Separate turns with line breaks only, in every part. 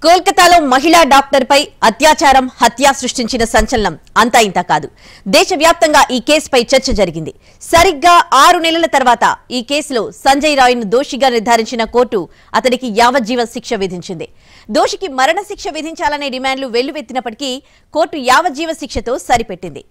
కోల్కతాలో మహిళా డాక్టర్ పై అత్యాచారం హత్య సృష్టించిన సంచలనం అంతా ఇంత కాదు. దేశవ్యాప్తంగా ఈ కేసుపై చర్చ జరిగింది. సరిగ్గా 6 నెలల తర్వాత ఈ కేసులో సంజయ్ రాయ్ను దోషిగా నిర్ధారించిన కోర్టు అతడికి యావజ్జీవ శిక్ష విధించింది. దోషికి మరణశిక్ష విధించాలనే డిమాండ్లు వెల్లువెత్తినప్పటికీ కోర్టు యావజ్జీవ శిక్షతో సరిపెట్టింది.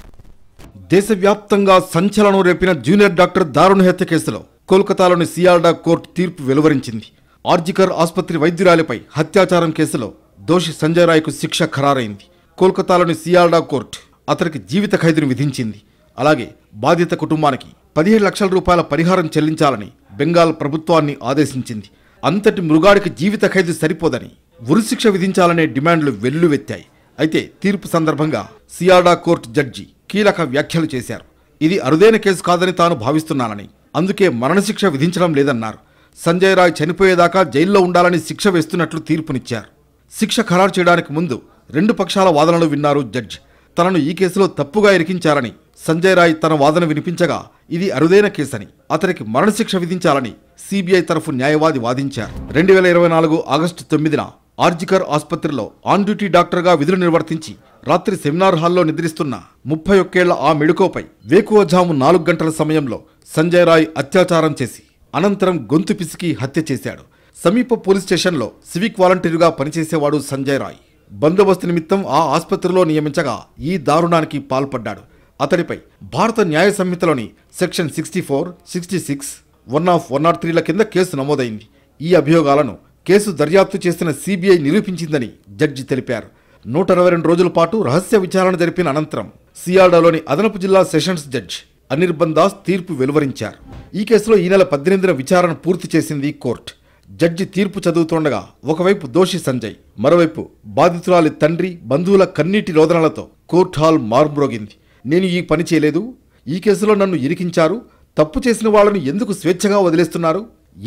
దేశవ్యాప్తంగా సంచలనం రేపిన జూనియర్ డాక్టర్ దారుణ హత్య కేసులో కోల్కతాలోని సియాల్డా కోర్టు తీర్పు వెలువరించింది. ఆర్జికర్ ఆసుపత్రి వైద్యురాలిపై హత్యాచారం కేసులో దోషి సంజయ్ రాయ్కు శిక్ష ఖరారైంది. కోల్కతాలోని సియాల్డా కోర్టు అతనికి జీవిత ఖైదును విధించింది. అలాగే బాధిత కుటుంబానికి 17 లక్షల రూపాయల పరిహారం చెల్లించాలని బెంగాల్ ప్రభుత్వాన్ని ఆదేశించింది. అంతటి మృగాడికి జీవిత ఖైదు సరిపోదని ఉరిశిక్ష విధించాలనే డిమాండ్లు వెల్లువెత్తాయి. అయితే తీర్పు సందర్భంగా సియాల్డా కోర్టు జడ్జి కీలక వ్యాఖ్యలు చేశారు. ఇది అరుదైన కేసు కాదని తాను భావిస్తున్నానని, అందుకే మరణశిక్ష విధించడం లేదన్నారు. సంజయ్ రాయ్ చనిపోయేదాకా జైల్లో ఉండాలని శిక్ష వేస్తున్నట్లు తీర్పునిచ్చారు. శిక్ష ఖరారు చేయడానికి ముందు 2 పక్షాల వాదనలు విన్నారు జడ్జి. తనను ఈ కేసులో తప్పుగా ఇరికించారని సంజయ్ రాయ్ తన వాదన వినిపించగా ఇది అరుదైన కేసని, అతనికి మరణశిక్ష విధించాలని సిబిఐ తరఫు న్యాయవాది వాదించారు. 2024 ఆగస్టు 9న ఆర్జికర్ ఆసుపత్రిలో ఆన్ డ్యూటీ డాక్టర్గా విధులు నిర్వర్తించి రాత్రి సెమినార్ హాల్లో నిద్రిస్తున్న 31 ఏళ్ల ఆ మెడుకోపై వేకువజాము 4 గంటల సమయంలో సంజయ్ రాయ్ అత్యాచారం చేసి అనంతరం గొంతు పిసికి హత్య చేశాడు. సమీప పోలీస్ స్టేషన్లో సివిక్ వాలంటీరుగా పనిచేసేవాడు సంజయ్ రాయ్. బందోబస్తు నిమిత్తం ఆ ఆసుపత్రిలో నియమించగా ఈ దారుణానికి పాల్పడ్డాడు. అతడిపై భారత న్యాయ సంహితలోని సెక్షన్ 64, 66, 103ల కింద కేసు నమోదైంది. ఈ అభియోగాలను కేసు దర్యాప్తు చేసిన సిబిఐ నిరూపించిందని జడ్జి తెలిపారు. 122 రోజుల పాటు రహస్య విచారణ జరిపిన అనంతరం సియాల్డాలోని అదనపు జిల్లా సెషన్స్ జడ్జి అనిర్బన్ దాస్ తీర్పు వెలువరించారు. ఈ కేసులో ఈ నెల 18న విచారణ పూర్తి చేసింది కోర్టు. జడ్జి తీర్పు చదువుతుండగా ఒకవైపు దోషి సంజయ్, మరోవైపు బాధితురాలి తండ్రి, బంధువుల కన్నీటి రోదనలతో కోర్టు హాల్ మార్మ్రోగింది. నేను ఈ పని చేయలేదు, ఈ కేసులో నన్ను ఇరికించారు, తప్పు చేసిన వాళ్ళను ఎందుకు స్వేచ్ఛగా వదిలేస్తున్నారు,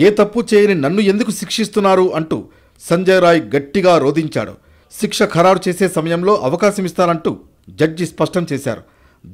ఏ తప్పు చేయని నన్ను ఎందుకు శిక్షిస్తున్నారు అంటూ సంజయ్ రాయ్ గట్టిగా రోధించాడు. శిక్ష ఖరారు చేసే సమయంలో అవకాశం ఇస్తానంటూ జడ్జి స్పష్టం చేశారు.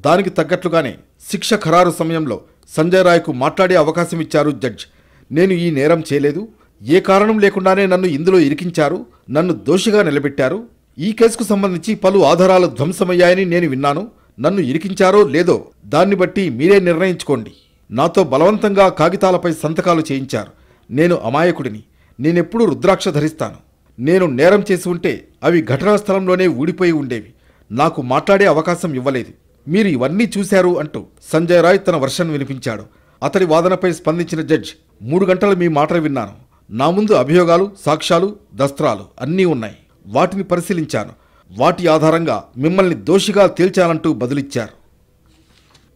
దానికి తగ్గట్లుగానే శిక్ష ఖరారు సమయంలో సంజయ్ రాయ్కు మాట్లాడే అవకాశం ఇచ్చారు జడ్జి. నేను ఈ నేరం చేయలేదు, ఏ కారణం లేకుండానే నన్ను ఇందులో ఇరికించారు, నన్ను దోషిగా నిలబెట్టారు, ఈ కేసుకు సంబంధించి పలు ఆధారాలు ధ్వంసమయ్యాయని నేను విన్నాను, నన్ను ఇరికించారో లేదో దాన్ని బట్టి మీరే నిర్ణయించుకోండి. నాతో బలవంతంగా కాగితాలపై సంతకాలు చేయించారు. నేను అమాయకుడిని, నేనెప్పుడూ రుద్రాక్ష ధరిస్తాను, నేను నేరం చేసి ఉంటే అవి ఘటనా స్థలంలోనే ఊడిపోయి ఉండేవి, నాకు మాట్లాడే అవకాశం ఇవ్వలేదు, మీరు ఇవన్నీ చూశారు అంటూ సంజయ్ రాయ్ తన వర్షన్ వినిపించాడు. అతడి వాదనపై స్పందించిన జడ్జి 3 గంటలు మీ మాటలు విన్నాను, నా ముందు అభియోగాలు, సాక్ష్యాలు, దస్త్రాలు అన్నీ ఉన్నాయి, వాటిని పరిశీలించాను, వాటి ఆధారంగా మిమ్మల్ని దోషిగా తేల్చాలంటూ బదులిచ్చారు.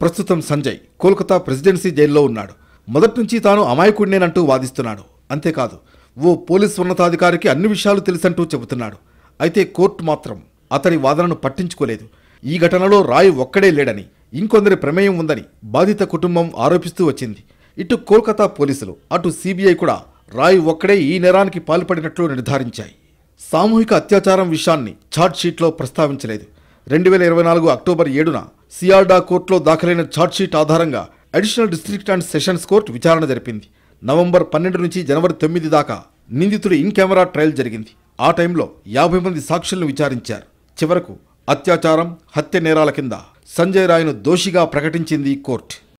ప్రస్తుతం సంజయ్ కోల్కతా ప్రెసిడెన్సీ జైల్లో ఉన్నాడు. మొదటి నుంచి తాను అమాయకుడినేనంటూ వాదిస్తున్నాడు. అంతేకాదు ఓ పోలీస్ ఉన్నతాధికారికి అన్ని విషయాలు తెలుసంటూ చెబుతున్నాడు. అయితే కోర్టు మాత్రం అతడి వాదనను పట్టించుకోలేదు. ఈ ఘటనలో రాయ్ ఒక్కడే లేడని, ఇంకొందరి ప్రమేయం ఉందని బాధిత కుటుంబం ఆరోపిస్తూ వచ్చింది. ఇటు కోల్కతా పోలీసులు, అటు సిబిఐ కూడా రాయ్ ఒక్కడే ఈ నేరానికి పాల్పడినట్లు నిర్ధారించాయి. సామూహిక అత్యాచారం విషయాన్ని ఛార్జ్షీట్లో ప్రస్తావించలేదు. 2024 అక్టోబర్ 7న సియాల్డా కోర్టులో దాఖలైన ఛార్జ్షీట్ ఆధారంగా additional district and sessions court విచారణ జరిపింది. నవంబర్ 12 నుంచి జనవరి 9 దాకా నిందితుడి ఇన్ కెమెరా ట్రయల్ జరిగింది. ఆ టైంలో 50 మంది సాక్షులను విచారించారు. చివరకు అత్యాచారం, హత్య నేరాల కింద సంజయ్ రాయ్ను దోషిగా ప్రకటించింది కోర్టు.